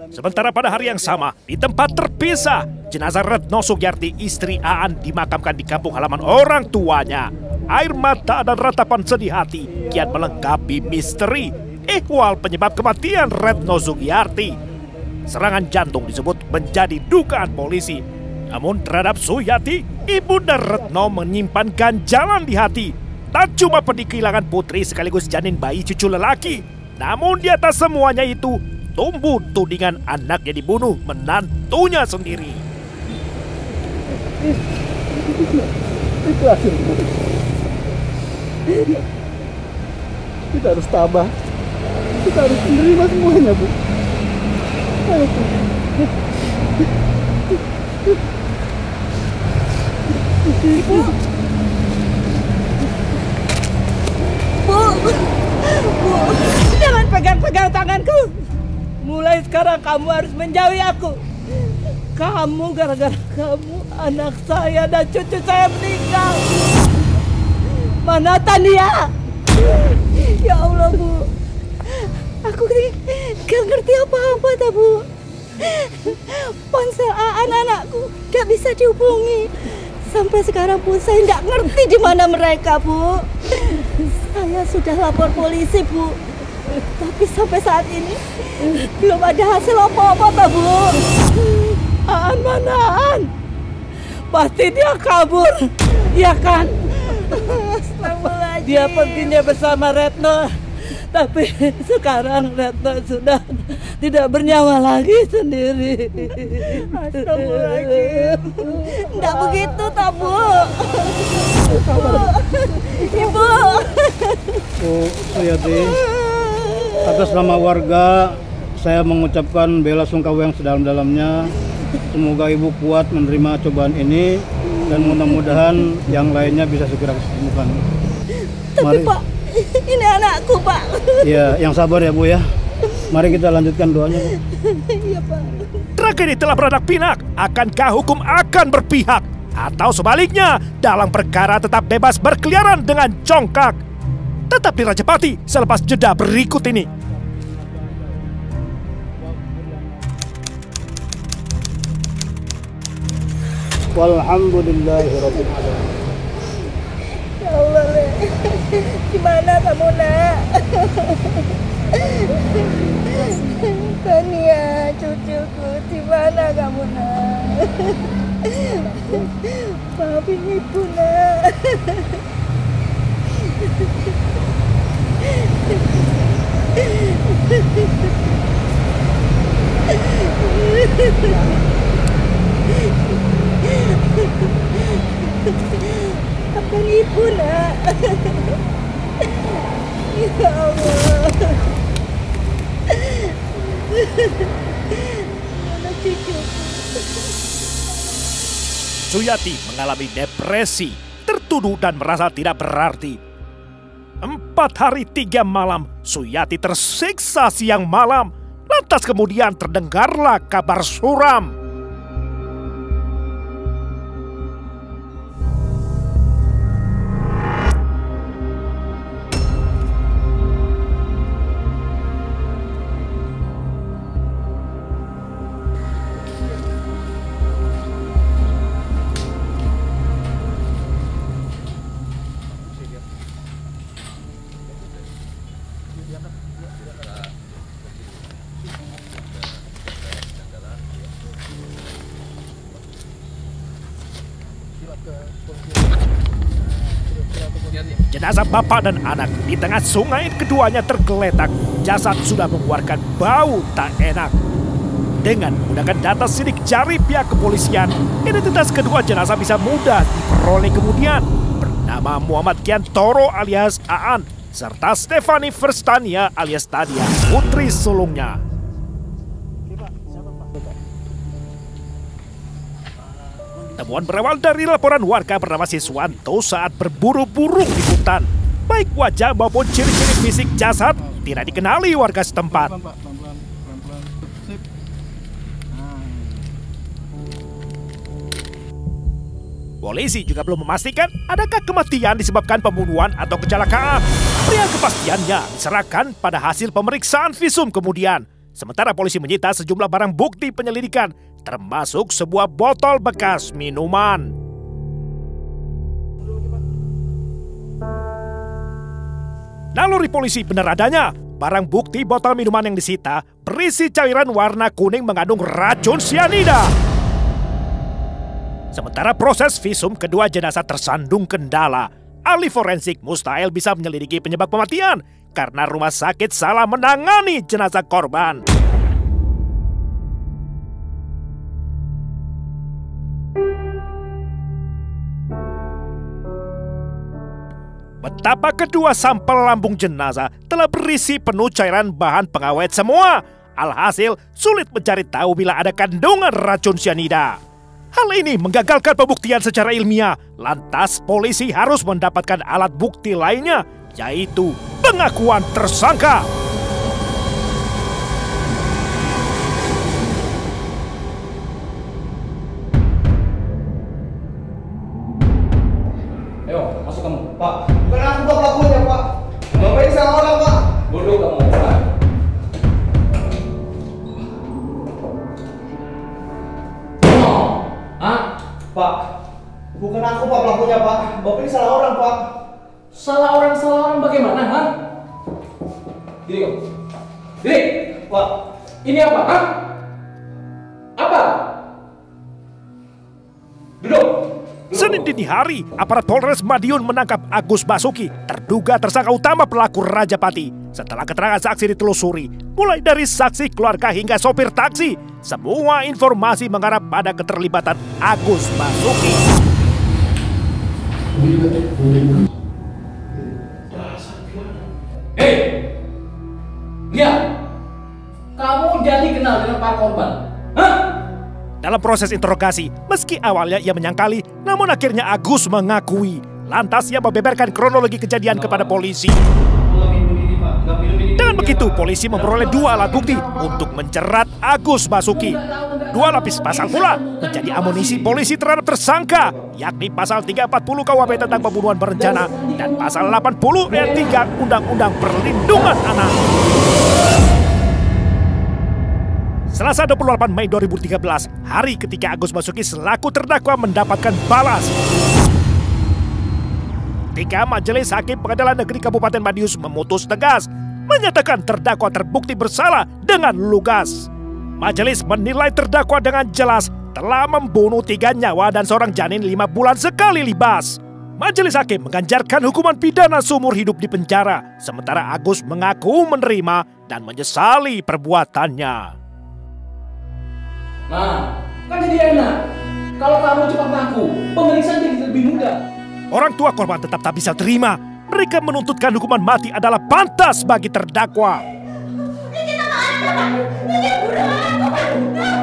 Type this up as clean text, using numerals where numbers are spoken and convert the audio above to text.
Sementara pada hari yang sama, di tempat terpisah, jenazah Retno Sugiyarti istri Aan dimakamkan di kampung halaman orang tuanya. Air mata dan ratapan sedih hati kian melengkapi misteri ihwal penyebab kematian Retno Sugiyarti. Serangan jantung disebut menjadi dugaan polisi. Namun terhadap Suyati, ibunda Retno menyimpan ganjalan di hati. Tak cuma pedih kehilangan putri sekaligus janin bayi cucu lelaki. Namun di atas semuanya itu, tumbuh tudingan anaknya dibunuh menantunya sendiri. Itu hasil, Bu. Kita harus tabah. Kita harus menerima semuanya, Bu. Ayo, Bu. Ibu. Bu, jangan pegang-pegang tanganku. Mulai sekarang kamu harus menjauhi aku. Kamu, gara-gara kamu, anak saya dan cucu saya meninggal. Mana Tania? Ya Allah, Bu. Aku gak ngerti apa-apa, tak, Bu. Ponsel anak-anakku gak bisa dihubungi. Sampai sekarang pun saya nggak ngerti di mana mereka, Bu. Saya sudah lapor polisi, Bu. Tapi sampai saat ini belum ada hasil apa-apa, Pak, Bu. Aan mana Aan? Pasti dia kabur, ya kan? Dia perginya bersama Retno. Tapi sekarang Retno sudah tidak bernyawa lagi sendiri. Astagfirullahaladzim. Enggak begitu, tak, Bu. Ibu. Bu Suyati, atas nama warga, saya mengucapkan bela sungkawa yang sedalam-dalamnya. Semoga Ibu kuat menerima cobaan ini dan mudah-mudahan yang lainnya bisa segera kesembuhan. Tapi Pak, ini anakku, Pak. Iya, yang sabar ya, Bu ya. Mari kita lanjutkan doanya, Bu. Iya, Pak. Tragedi telah beranak pinak. Akankah hukum akan berpihak? Atau sebaliknya, dalang perkara tetap bebas berkeliaran dengan congkak? Tetap di Rajapati selepas jeda berikut ini. Walhamdulillahirabbil alamin. Ya Allah, Le. Gimana kamu, Nak? Tania, cucuku, di mana kamu, Nak? Maafin Ibu, Nak. Maafkan Ibu, Nak. Ya Allah. Mana cucuku? Suyati mengalami depresi, tertuduh dan merasa tidak berarti. 4 hari 3 malam, Suyati tersiksa siang malam. Lantas kemudian terdengarlah kabar suram. Jenazah bapak dan anak di tengah sungai, keduanya tergeletak. Jasad sudah mengeluarkan bau tak enak. Dengan menggunakan data sidik jari pihak kepolisian, identitas kedua jenazah bisa mudah diperoleh kemudian. Bernama Muhammad Kiantoro alias Aan, serta Stefani Verstania alias Tadia, putri sulungnya. Temuan berawal dari laporan warga bernama Siswanto saat berburu burung di hutan. Baik wajah maupun ciri-ciri fisik jasad tidak dikenali warga setempat. Polisi juga belum memastikan adakah kematian disebabkan pembunuhan atau kecelakaan. Pria kepastiannya diserahkan pada hasil pemeriksaan visum kemudian. Sementara polisi menyita sejumlah barang bukti penyelidikan, termasuk sebuah botol bekas minuman. Naluri polisi benar adanya. Barang bukti botol minuman yang disita berisi cairan warna kuning mengandung racun sianida. Sementara proses visum kedua jenazah tersandung kendala. Ahli forensik mustahil bisa menyelidiki penyebab kematian karena rumah sakit salah menangani jenazah korban. Betapa kedua sampel lambung jenazah telah berisi penuh cairan bahan pengawet semua. Alhasil, sulit mencari tahu bila ada kandungan racun sianida. Hal ini menggagalkan pembuktian secara ilmiah. Lantas, polisi harus mendapatkan alat bukti lainnya, yaitu pengakuan tersangka. Ayo, masuk kamu. Pak, bukan aku Pak pelakunya Pak. Bapak ini salah orang Pak. Bodoh kamu, Pak. Hah? Pak, bukan aku Pak pelakunya Pak. Bapak ini salah orang Pak. Salah orang bagaimana, ha? Diri kamu. Diri. Pak, Ini apa, ha? Apa? Duduk. Senin dini hari, aparat Polres Madiun menangkap Agus Basuki, terduga tersangka utama pelaku Rajapati. Setelah keterangan saksi ditelusuri, mulai dari saksi keluarga hingga sopir taksi, semua informasi mengarah pada keterlibatan Agus Basuki. Hei! Lihat! Kamu jadi kenal dengan para korban. Hah? Dalam proses interogasi, meski awalnya ia menyangkali, namun akhirnya Agus mengakui. Lantas ia membeberkan kronologi kejadian kepada polisi. Dengan begitu, polisi memperoleh 2 alat bukti untuk menjerat Agus Basuki. 2 lapis pasal pula menjadi amunisi polisi terhadap tersangka, yakni pasal 340 KUHP tentang pembunuhan berencana dan pasal 80 ayat 3 Undang-Undang Perlindungan Anak. Selasa 28 Mei 2013, hari ketika Agus Basuki selaku terdakwa mendapatkan balas. Ketika Majelis Hakim Pengadilan Negeri Kabupaten Madiun memutus tegas, menyatakan terdakwa terbukti bersalah dengan lugas. Majelis menilai terdakwa dengan jelas telah membunuh 3 nyawa dan seorang janin 5 bulan sekali libas. Majelis Hakim mengganjarkan hukuman pidana seumur hidup di penjara, sementara Agus mengaku menerima dan menyesali perbuatannya. Nah, kan jadi enak. Kalau kamu cepat mengaku, pemeriksaan jadi lebih mudah. Orang tua korban tetap tak bisa terima. Mereka menuntutkan hukuman mati adalah pantas bagi terdakwa. Ini kita maaf, Pak. Ini buruan, Pak.